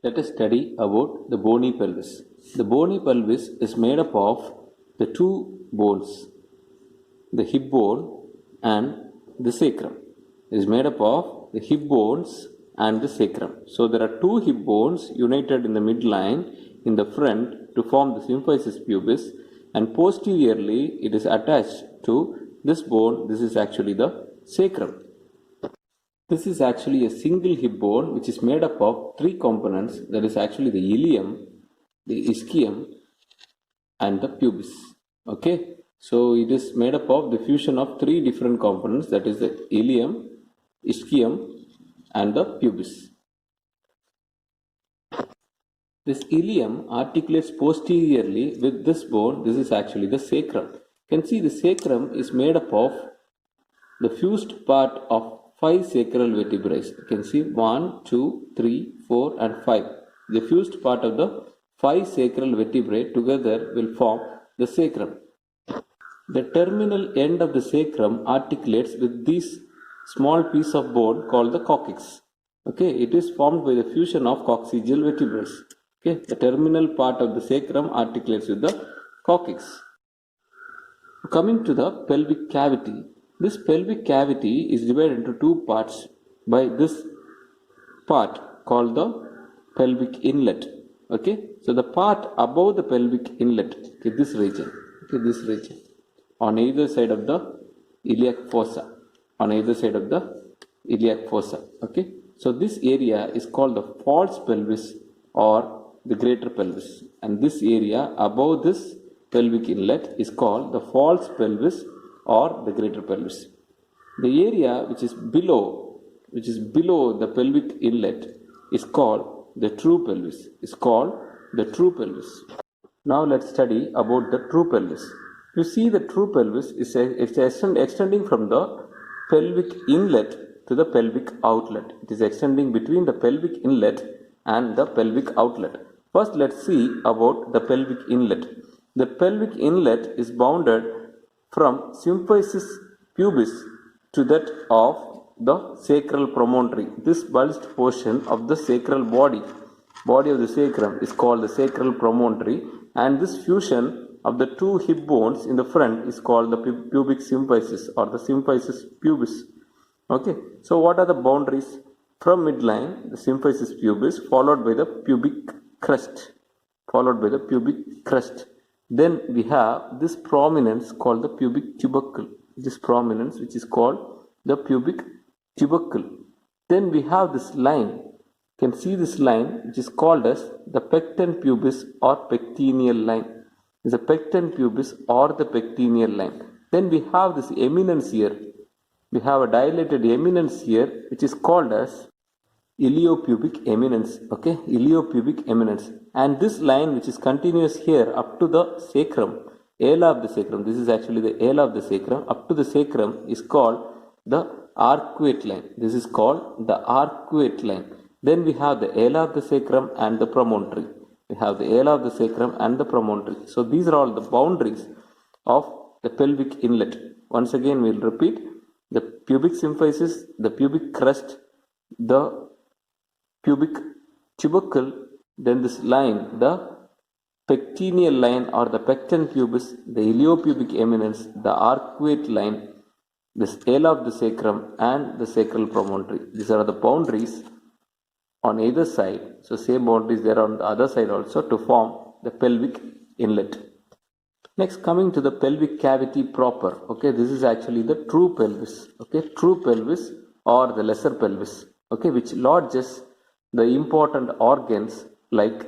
Let us study about the bony pelvis. The bony pelvis is made up of the two bones, the hip bone and the sacrum. It is made up of the hip bones and the sacrum. So there are two hip bones united in the midline in the front to form the symphysis pubis, and posteriorly it is attached to this bone. This is actually the sacrum. This is actually a single hip bone which is made up of three components, that is actually the ilium, the ischium and the pubis. Okay, so it is made up of the fusion of three different components, that is the ilium, ischium and the pubis. This ilium articulates posteriorly with this bone. This is actually the sacrum. You can see the sacrum is made up of the fused part of 5 sacral vertebrae. You can see 1, 2, 3, 4 and 5. The fused part of the 5 sacral vertebrae together will form the sacrum. The terminal end of the sacrum articulates with this small piece of bone called the coccyx. Okay, it is formed by the fusion of coccygeal vertebrae. Okay, the terminal part of the sacrum articulates with the coccyx. Coming to the pelvic cavity. This pelvic cavity is divided into two parts by this part called the pelvic inlet. Okay, so the part above the pelvic inlet, okay, this region, on either side of the iliac fossa, okay. So this area is called the false pelvis or the greater pelvis, and this area above this pelvic inlet is called the false pelvis or the greater pelvis. The area which is below the pelvic inlet is called the true pelvis. Now let's study about the true pelvis. You see, the true pelvis is extending from the pelvic inlet to the pelvic outlet. It is extending between the pelvic inlet and the pelvic outlet. First, let's see about the pelvic inlet. The pelvic inlet is bounded from symphysis pubis to that of the sacral promontory. This bulged portion of the sacral body of the sacrum is called the sacral promontory, and this fusion of the two hip bones in the front is called the pubic symphysis or the symphysis pubis. Okay, so what are the boundaries? From midline, the symphysis pubis followed by the pubic crest. Then we have this prominence called the pubic tubercle. This prominence which is called the pubic tubercle. Then we have this line. You can see this line which is called as the pecten pubis or pectineal line. It's a pecten pubis or the pectineal line. Then we have this eminence here. We have a dilated eminence here which is called as iliopubic eminence. Okay, iliopubic eminence. And this line which is continuous here up to the sacrum, ala of the sacrum, this is actually the ala of the sacrum, up to the sacrum is called the arcuate line. This is called the arcuate line. Then we have the ala of the sacrum and the promontory. So these are all the boundaries of the pelvic inlet. Once again we will repeat: the pubic symphysis, the pubic crest, the pubic tubercle, then this line, the pectineal line or the pecten pubis, the iliopubic eminence, the arcuate line, the ala of the sacrum and the sacral promontory. These are the boundaries on either side. So same boundaries there on the other side also to form the pelvic inlet. Next, coming to the pelvic cavity proper. Okay, this is actually the true pelvis. Okay, true pelvis or the lesser pelvis. Okay, which lodges the important organs like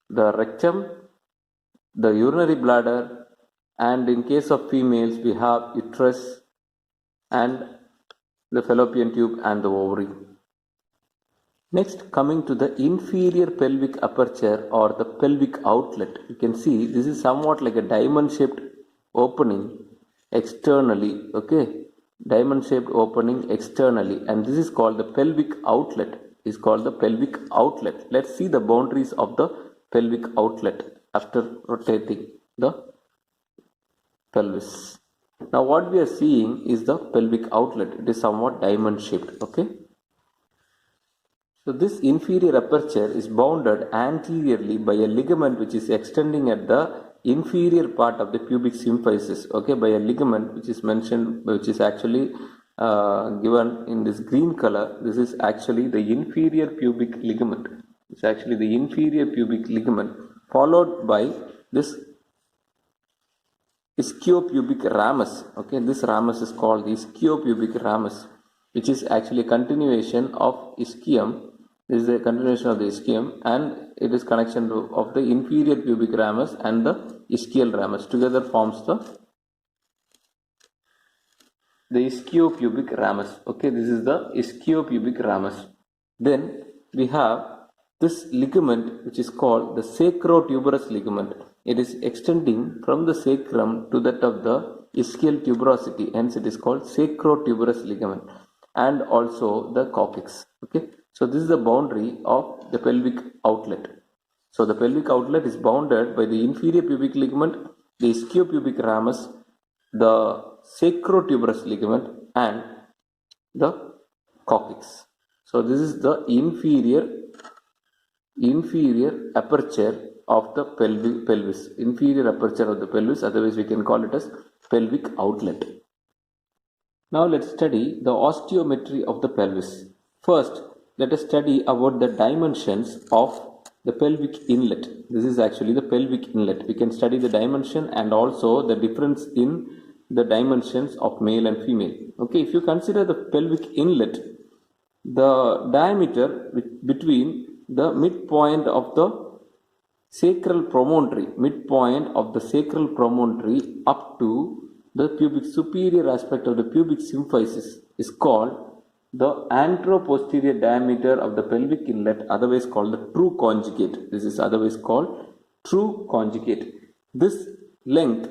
the rectum, the urinary bladder, and in case of females we have uterus and the fallopian tube and the ovary. Next, coming to the inferior pelvic aperture or the pelvic outlet. You can see this is somewhat like a diamond shaped opening externally. Okay, diamond shaped opening externally, and this is called the pelvic outlet. Let's see the boundaries of the pelvic outlet after rotating the pelvis. Now what we are seeing is the pelvic outlet. It is somewhat diamond shaped. Okay, so So this inferior aperture is bounded anteriorly by a ligament which is extending at the inferior part of the pubic symphysis, okay, by a ligament which is mentioned, which is actually given in this green color. This is actually the inferior pubic ligament. It's actually the inferior pubic ligament, followed by this ischiopubic ramus. Okay, this ramus is called the ischiopubic ramus, which is actually a continuation of ischium. This is a continuation of the ischium, and it is connection of the inferior pubic ramus and the ischial ramus. Together forms the ischiopubic ramus. Okay, this is the ischiopubic ramus. Then we have this ligament which is called the sacrotuberous ligament. It is extending from the sacrum to that of the ischial tuberosity, hence it is called sacrotuberous ligament, and also the coccyx. Okay, so this is the boundary of the pelvic outlet. So the pelvic outlet is bounded by the inferior pubic ligament, the ischiopubic ramus, the sacrotuberous ligament, and the coccyx. So this is the inferior aperture of the pelvis, inferior aperture of the pelvis, otherwise we can call it as pelvic outlet. Now let's study the osteometry of the pelvis. First, let us study about the dimensions of the pelvic inlet. This is actually the pelvic inlet. We can study the dimension and also the difference in the dimensions of male and female. Okay, if you consider the pelvic inlet, the diameter between the midpoint of the sacral promontory, up to the pubic superior aspect of the pubic symphysis is called the anteroposterior diameter of the pelvic inlet, otherwise called the true conjugate. This is otherwise called true conjugate. This length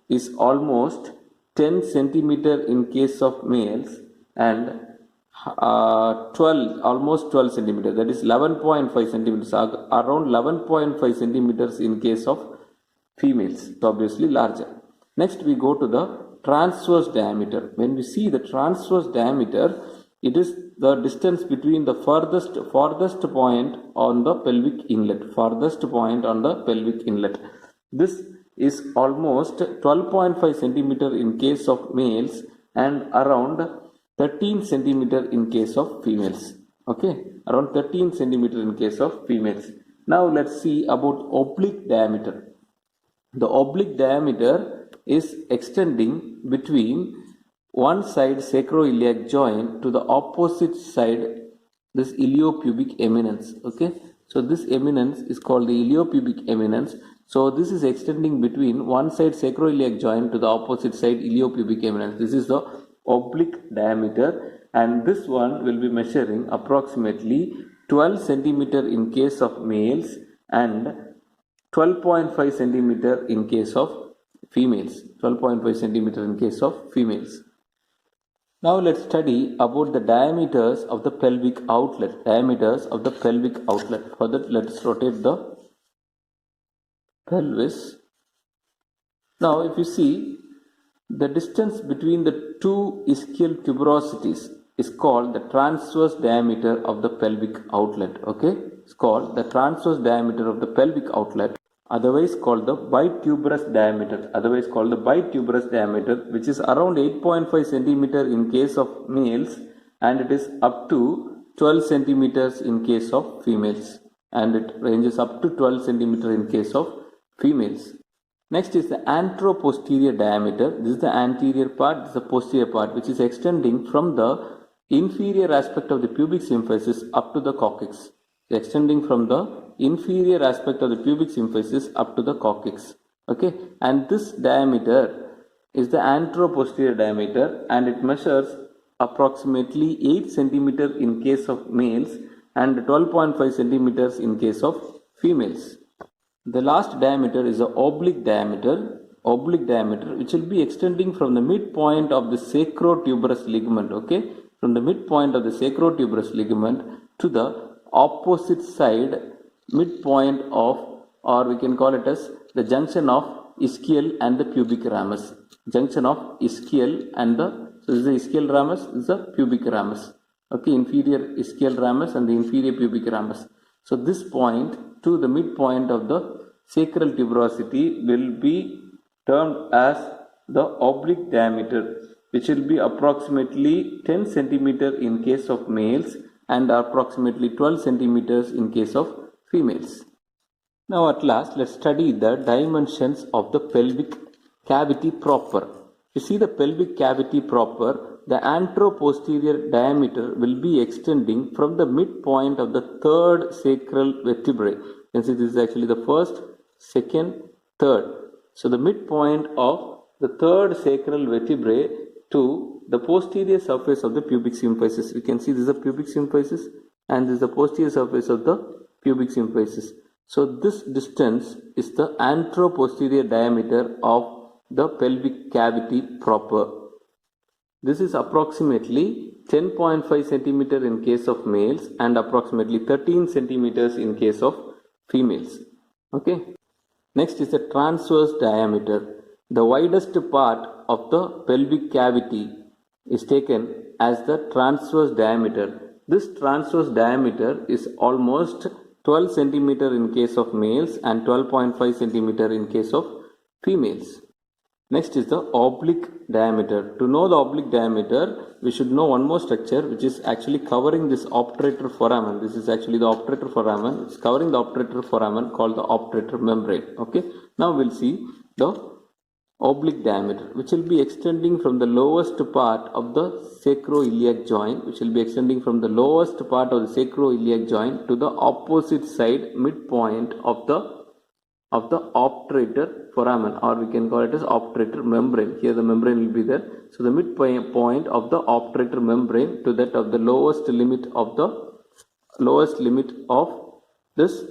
is almost 10 centimeter in case of males and almost 12 centimeters, that is 11.5 centimeters, around 11.5 centimeters in case of females, so obviously larger. Next we go to the transverse diameter. When we see the transverse diameter, it is the distance between the farthest point on the pelvic inlet, This is almost 12.5 centimeter in case of males and around 13 centimeter in case of females. Okay, around 13 centimeter in case of females. Now let's see about oblique diameter. The oblique diameter is extending between one side sacroiliac joint to the opposite side, this iliopubic eminence. Okay, so this eminence is called the iliopubic eminence. So this is extending between one side sacroiliac joint to the opposite side iliopubic eminence. This is the oblique diameter, and this one will be measuring approximately 12 centimeter in case of males and 12.5 centimeter in case of females. 12.5 centimeter in case of females. Now let's study about the diameters of the pelvic outlet. For that, let's rotate the pelvis. Now if you see, the distance between the two ischial tuberosities is called the transverse diameter of the pelvic outlet. Okay, it's called the transverse diameter of the pelvic outlet, otherwise called the bituberous diameter, which is around 8.5 centimeter in case of males, and it is up to 12 centimeters in case of females, and it ranges up to 12 centimeter in case of females. Next is the anteroposterior diameter. This is the anterior part, this is the posterior part, which is extending from the inferior aspect of the pubic symphysis up to the coccyx. Extending from the inferior aspect of the pubic symphysis up to the coccyx. Okay, and this diameter is the anteroposterior diameter, and it measures approximately 8 centimeter in case of males and 12.5 centimeters in case of females. The last diameter is the oblique diameter, which will be extending from the midpoint of the sacrotuberous ligament, okay, from the midpoint of the sacrotuberous ligament to the opposite side midpoint of, or we can call it as the junction of ischial and the pubic ramus. So this is the ischial ramus, this is the pubic ramus. Okay, inferior ischial ramus and the inferior pubic ramus. So this point to the midpoint of the sacral tuberosity will be termed as the oblique diameter, which will be approximately 10 centimeter in case of males and approximately 12 centimeters in case of females. Now at last, let's study the dimensions of the pelvic cavity proper. You see the pelvic cavity proper, the anteroposterior diameter will be extending from the midpoint of the third sacral vertebrae. You can see this is actually the first, second, third. So the midpoint of the third sacral vertebrae to the posterior surface of the pubic symphysis. You can see this is the pubic symphysis and this is the posterior surface of the pubic symphysis. So this distance is the anteroposterior diameter of the pelvic cavity proper. This is approximately 10.5 centimeter in case of males and approximately 13 centimeters in case of females. Okay. Next is the transverse diameter. The widest part of the pelvic cavity is taken as the transverse diameter. This transverse diameter is almost 12 centimeter in case of males and 12.5 centimeter in case of females. Next is the oblique diameter. To know the oblique diameter, we should know one more structure which is actually covering this obturator foramen. This is actually the obturator foramen. It's covering the obturator foramen called the obturator membrane. Okay. Now we'll see the oblique diameter, which will be extending from the lowest part of the sacroiliac joint, to the opposite side midpoint of the obturator foramen, or we can call it as obturator membrane. Here the membrane will be there. So the midpoint of the obturator membrane to that of the lowest limit of this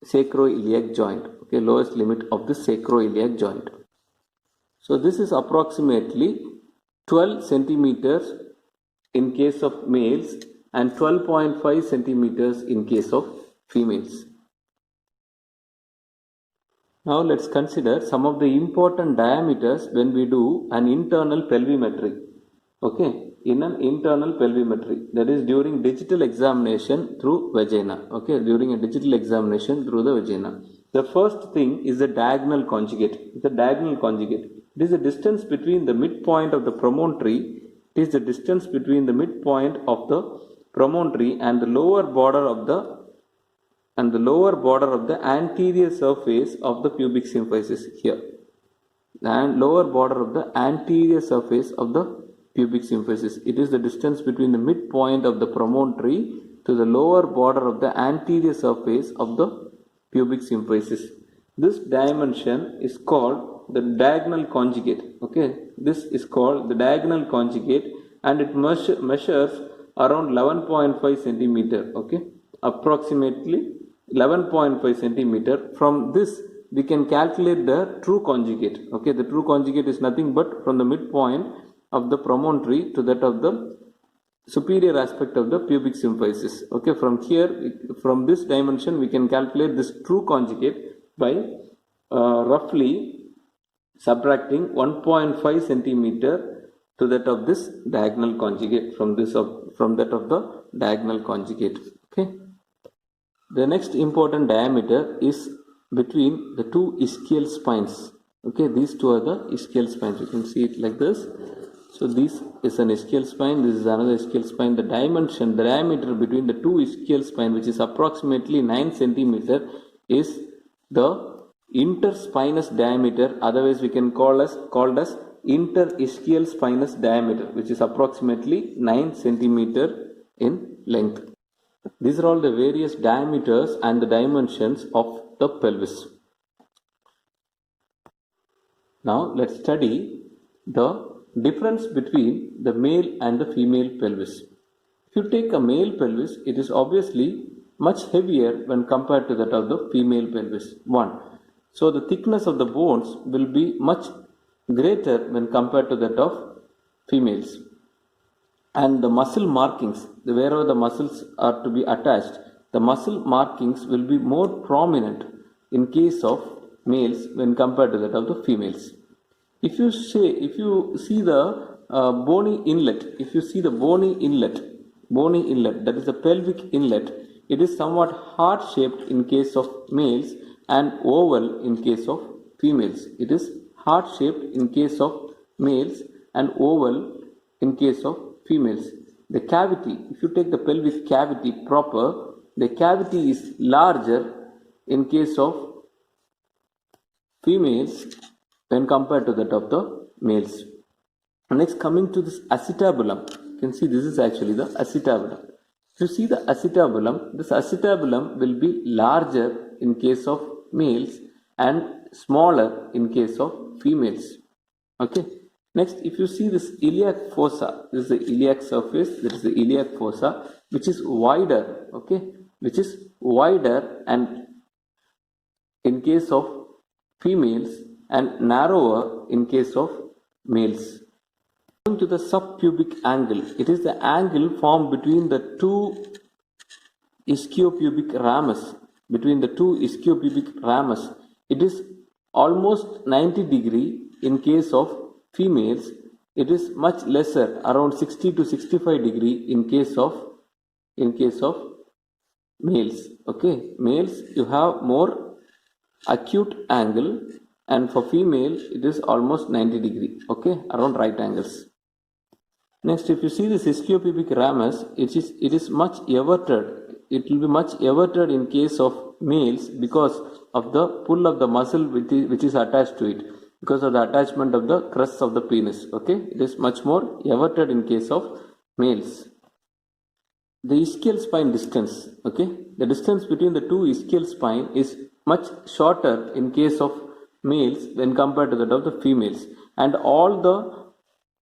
sacroiliac joint. Okay, lowest limit of the sacroiliac joint. So this is approximately 12 centimeters in case of males and 12.5 centimeters in case of females. Now let's consider some of the important diameters when we do an internal pelvimetry. Okay, in an internal pelvimetry, that is during digital examination through vagina. Okay, during a digital examination through the vagina. The first thing is the diagonal conjugate. It is the distance between the midpoint of the promontory. It is the distance between the midpoint of the promontory and the lower border of the anterior surface of the pubic symphysis here. And lower border of the anterior surface of the pubic symphysis. It is the distance between the midpoint of the promontory to the lower border of the anterior surface of the pubic symphysis. This dimension is called the diagonal conjugate. Okay, this is called the diagonal conjugate, and it measures around 11.5 centimeter. Okay, approximately 11.5 centimeter. From this we can calculate the true conjugate. Okay, the true conjugate is nothing but from the midpoint of the promontory to that of the superior aspect of the pubic symphysis. Okay, from here, from this dimension we can calculate this true conjugate by roughly subtracting 1.5 centimeter to that of this diagonal conjugate from that of the diagonal conjugate. Okay, the next important diameter is between the two ischial spines. Okay, these two are the ischial spines. You can see it like this. So this is an ischial spine, this is another ischial spine. The diameter between the two ischial spine, which is approximately 9 centimeter, is the interspinous diameter, otherwise we can called as interischial spinous diameter, which is approximately 9 centimeter in length. These are all the various diameters and the dimensions of the pelvis. Now let's study the difference between the male and the female pelvis. If you take a male pelvis, it is obviously much heavier when compared to that of the female pelvis. So the thickness of the bones will be much greater when compared to that of females. And the muscle markings, wherever the muscles are to be attached, the muscle markings will be more prominent in case of males when compared to that of the females. If you see the bony inlet, if you see the bony inlet, that is the pelvic inlet, it is somewhat heart shaped in case of males and oval in case of females. It is heart shaped in case of males and oval in case of females. The cavity, if you take the pelvic cavity proper, the cavity is larger in case of females when compared to that of the males. Next, coming to this acetabulum, you can see this is actually the acetabulum. If you see the acetabulum, this acetabulum will be larger in case of males and smaller in case of females. Okay. Next, if you see this iliac fossa, this is the iliac surface, this is the iliac fossa, which is wider, okay, which is wider and in case of females and narrower in case of males. Coming to the subpubic angle, it is the angle formed between the two ischiopubic ramus. Between the two ischiopubic ramus, it is almost 90 degree in case of females. It is much lesser, around 60 to 65 degree in case of males. Okay, males you have more acute angle, and for female it is almost 90 degree. Okay, around right angles. Next, if you see this ischiopubic ramus, it is much everted. It will be much everted in case of males because of the pull of the muscle which is attached to it, because of the attachment of the crest of the penis. Okay, it is much more everted in case of males. The ischial spine distance. Okay, the distance between the two ischial spine is much shorter in case of males when compared to that of the females, and all the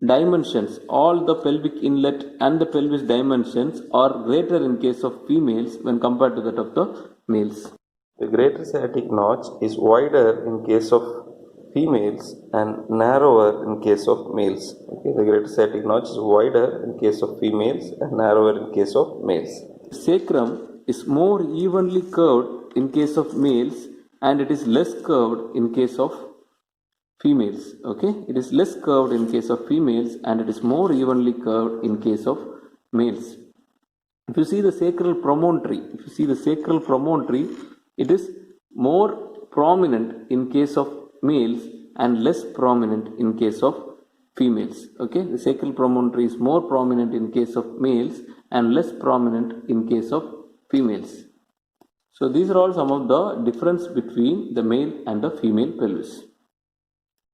dimensions, all the pelvic inlet and the pelvis dimensions are greater in case of females when compared to that of the males. The greater sciatic notch is wider in case of females and narrower in case of males. Okay, the greater sciatic notch is wider in case of females and narrower in case of males. Sacrum is more evenly curved in case of males and it is less curved in case of females. Okay, it is less curved in case of females and it is more evenly curved in case of males. If you see the sacral promontory, it is more prominent in case of males and less prominent in case of females. Okay, the sacral promontory is more prominent in case of males and less prominent in case of females. So these are all some of the difference between the male and the female pelvis.